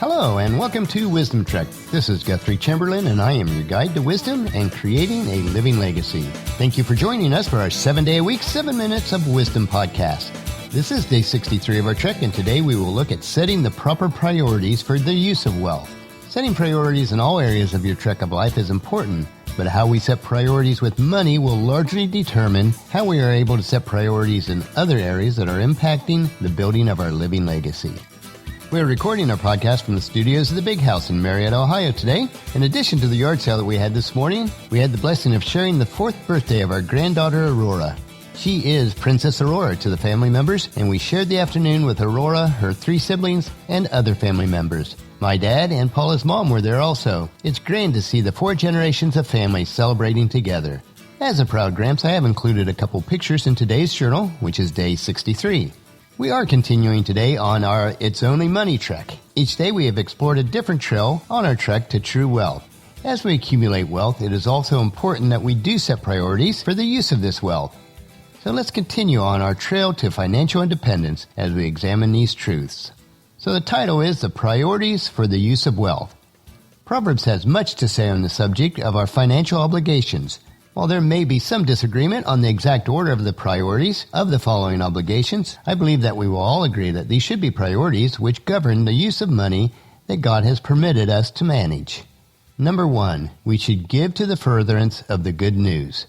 Hello, and welcome to Wisdom Trek. This is Guthrie Chamberlain, and I am your guide to wisdom and creating a living legacy. Thank you for joining us for our 7-day-a-week, 7 Minutes of Wisdom podcast. This is day 63 of our trek, and today we will look at setting the proper priorities for the use of wealth. Setting priorities in all areas of your trek of life is important, but how we set priorities with money will largely determine how we are able to set priorities in other areas that are impacting the building of our living legacy. We are recording our podcast from the studios of the Big House in Marietta, Ohio today. In addition to the yard sale that we had this morning, we had the blessing of sharing the 4th birthday of our granddaughter, Aurora. She is Princess Aurora to the family members, and we shared the afternoon with Aurora, her 3 siblings, and other family members. My dad and Paula's mom were there also. It's grand to see the 4 generations of families celebrating together. As a proud Gramps, I have included a couple pictures in today's journal, which is day 63. We are continuing today on our It's Only Money trek. Each day we have explored a different trail on our trek to true wealth. As we accumulate wealth, it is also important that we do set priorities for the use of this wealth. So let's continue on our trail to financial independence as we examine these truths. So the title is The Priorities for the Use of Wealth. Proverbs has much to say on the subject of our financial obligations. While there may be some disagreement on the exact order of the priorities of the following obligations, I believe that we will all agree that these should be priorities which govern the use of money that God has permitted us to manage. Number 1, we should give to the furtherance of the good news.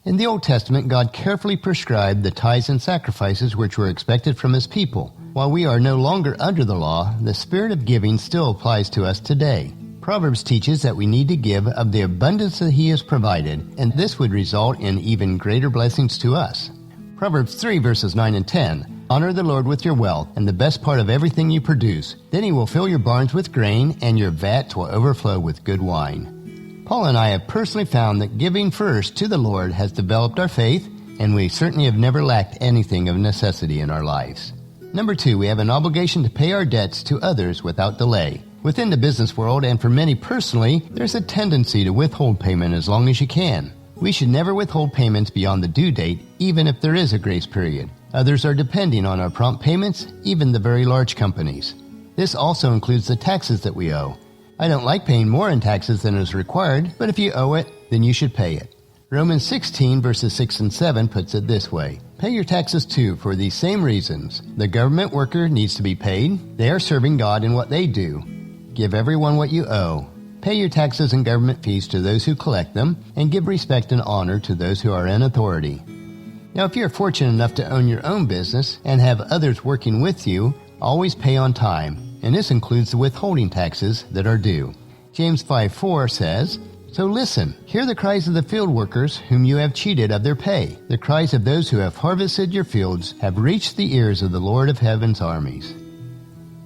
In the Old Testament, God carefully prescribed the tithes and sacrifices which were expected from His people. While we are no longer under the law, the spirit of giving still applies to us today. Proverbs teaches that we need to give of the abundance that He has provided, and this would result in even greater blessings to us. Proverbs 3 verses 9 and 10. Honor the Lord with your wealth and the best part of everything you produce. Then He will fill your barns with grain, and your vats will overflow with good wine. Paul and I have personally found that giving first to the Lord has developed our faith, and we certainly have never lacked anything of necessity in our lives. Number 2, we have an obligation to pay our debts to others without delay. Within the business world, and for many personally, there's a tendency to withhold payment as long as you can. We should never withhold payments beyond the due date, even if there is a grace period. Others are depending on our prompt payments, even the very large companies. This also includes the taxes that we owe. I don't like paying more in taxes than is required, but if you owe it, then you should pay it. Romans 16 verses 6 and 7 puts it this way. Pay your taxes too for these same reasons. The government worker needs to be paid. They are serving God in what they do. Give everyone what you owe. Pay your taxes and government fees to those who collect them, and give respect and honor to those who are in authority. Now, if you're fortunate enough to own your own business and have others working with you, always pay on time, and this includes the withholding taxes that are due. James 5:4 says, So listen, hear the cries of the field workers whom you have cheated of their pay. The cries of those who have harvested your fields have reached the ears of the Lord of heaven's armies.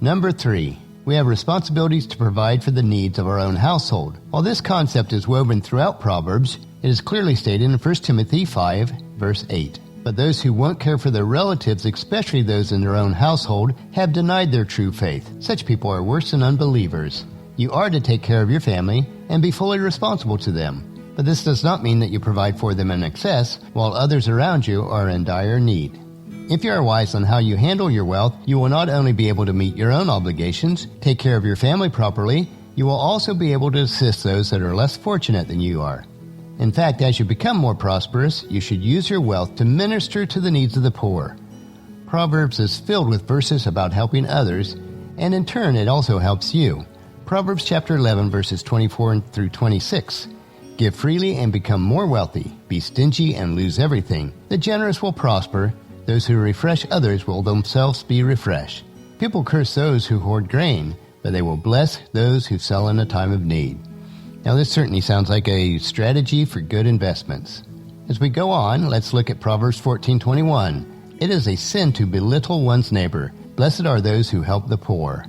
Number 3. We have responsibilities to provide for the needs of our own household. While this concept is woven throughout Proverbs, it is clearly stated in 1 Timothy 5, verse 8. But those who won't care for their relatives, especially those in their own household, have denied their true faith. Such people are worse than unbelievers. You are to take care of your family and be fully responsible to them. But this does not mean that you provide for them in excess while others around you are in dire need. If you are wise on how you handle your wealth, you will not only be able to meet your own obligations, take care of your family properly, you will also be able to assist those that are less fortunate than you are. In fact, as you become more prosperous, you should use your wealth to minister to the needs of the poor. Proverbs is filled with verses about helping others, and in turn it also helps you. Proverbs chapter 11 verses 24 through 26. Give freely and become more wealthy. Be stingy and lose everything. The generous will prosper. Those who refresh others will themselves be refreshed. People curse those who hoard grain, but they will bless those who sell in a time of need. Now this certainly sounds like a strategy for good investments. As we go on, let's look at Proverbs 14:21. It is a sin to belittle one's neighbor. Blessed are those who help the poor.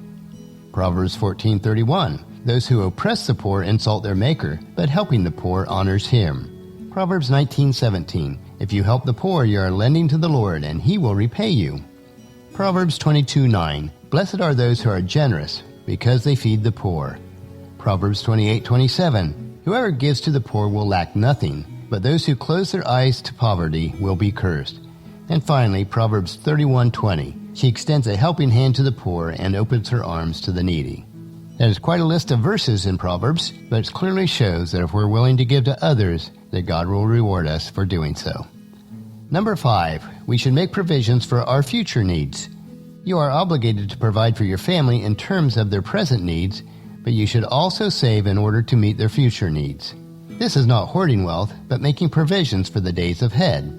Proverbs 14:31. Those who oppress the poor insult their maker, but helping the poor honors him. Proverbs 19:17. If you help the poor, you are lending to the Lord, and He will repay you. Proverbs 22:9. Blessed are those who are generous, because they feed the poor. Proverbs 28:27. Whoever gives to the poor will lack nothing, but those who close their eyes to poverty will be cursed. And finally, Proverbs 31:20. She extends a helping hand to the poor and opens her arms to the needy. That is quite a list of verses in Proverbs, but it clearly shows that if we're willing to give to others, that God will reward us for doing so. Number 5, we should make provisions for our future needs. You are obligated to provide for your family in terms of their present needs, but you should also save in order to meet their future needs. This is not hoarding wealth, but making provisions for the days ahead.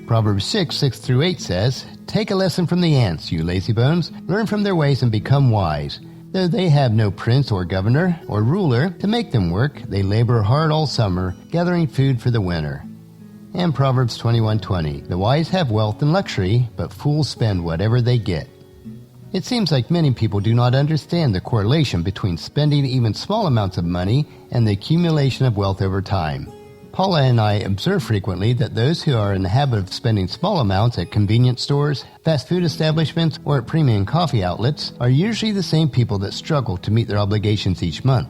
Proverbs 6:6-8 says, "Take a lesson from the ants, you lazy bones. Learn from their ways and become wise. Though they have no prince or governor or ruler to make them work, they labor hard all summer, gathering food for the winter." And Proverbs 21:20, "The wise have wealth and luxury, but fools spend whatever they get." It seems like many people do not understand the correlation between spending even small amounts of money and the accumulation of wealth over time. Paula and I observe frequently that those who are in the habit of spending small amounts at convenience stores, fast food establishments, or at premium coffee outlets are usually the same people that struggle to meet their obligations each month.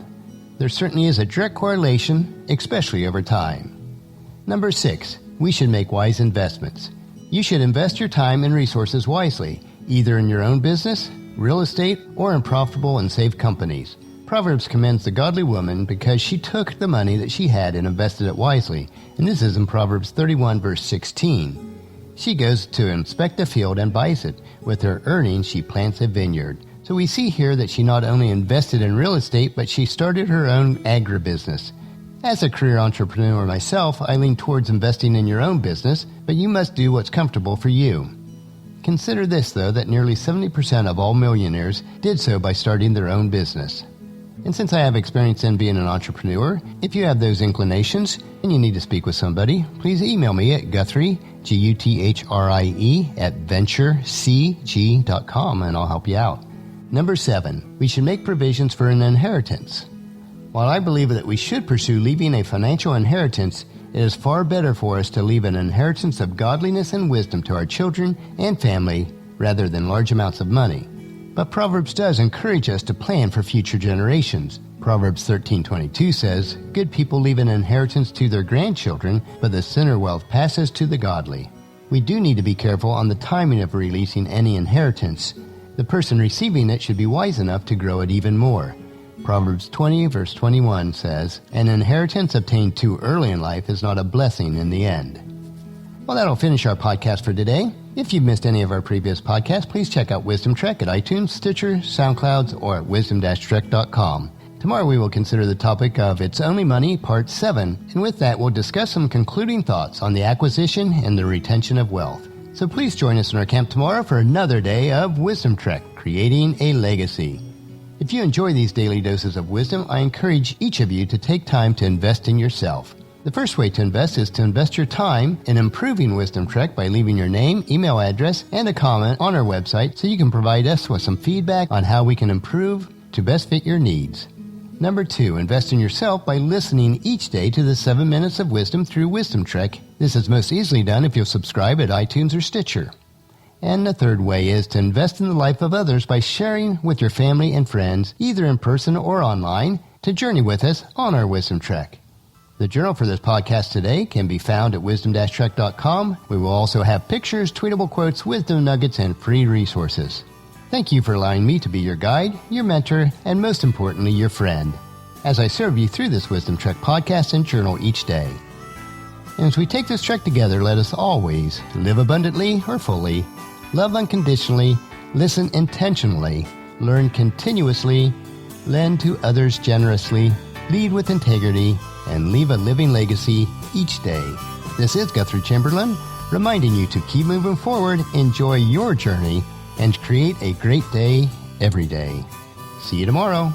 There certainly is a direct correlation, especially over time. Number 6, we should make wise investments. You should invest your time and resources wisely, either in your own business, real estate, or in profitable and safe companies. Proverbs commends the godly woman because she took the money that she had and invested it wisely, and this is in Proverbs 31 verse 16. She goes to inspect a field and buys it. With her earnings, she plants a vineyard. So we see here that she not only invested in real estate, but she started her own agribusiness. As a career entrepreneur myself, I lean towards investing in your own business, but you must do what's comfortable for you. Consider this, though, that nearly 70% of all millionaires did so by starting their own business. And since I have experience in being an entrepreneur, if you have those inclinations and you need to speak with somebody, please email me at Guthrie, Guthrie, at venturecg.com, and I'll help you out. Number 7, we should make provisions for an inheritance. While I believe that we should pursue leaving a financial inheritance, it is far better for us to leave an inheritance of godliness and wisdom to our children and family rather than large amounts of money. But Proverbs does encourage us to plan for future generations. Proverbs 13:22 says, "Good people leave an inheritance to their grandchildren, but the sinner wealth passes to the godly." We do need to be careful on the timing of releasing any inheritance. The person receiving it should be wise enough to grow it even more. Proverbs 20 verse 21 says, "An inheritance obtained too early in life is not a blessing in the end." Well, that'll finish our podcast for today. If you've missed any of our previous podcasts, please check out Wisdom Trek at iTunes, Stitcher, SoundClouds, or at wisdom-trek.com. Tomorrow we will consider the topic of It's Only Money, Part 7, and with that we'll discuss some concluding thoughts on the acquisition and the retention of wealth. So please join us in our camp tomorrow for another day of Wisdom Trek, Creating a Legacy. If you enjoy these daily doses of wisdom, I encourage each of you to take time to invest in yourself. The first way to invest is to invest your time in improving Wisdom Trek by leaving your name, email address, and a comment on our website so you can provide us with some feedback on how we can improve to best fit your needs. Number 2, invest in yourself by listening each day to the 7 Minutes of Wisdom through Wisdom Trek. This is most easily done if you'll subscribe at iTunes or Stitcher. And the third way is to invest in the life of others by sharing with your family and friends, either in person or online, to journey with us on our Wisdom Trek. The journal for this podcast today can be found at wisdom-trek.com. We will also have pictures, tweetable quotes, wisdom nuggets, and free resources. Thank you for allowing me to be your guide, your mentor, and most importantly, your friend, as I serve you through this Wisdom Trek podcast and journal each day. And as we take this trek together, let us always live abundantly or fully, love unconditionally, listen intentionally, learn continuously, lend to others generously, lead with integrity, and leave a living legacy each day. This is Guthrie Chamberlain, reminding you to keep moving forward, enjoy your journey, and create a great day every day. See you tomorrow.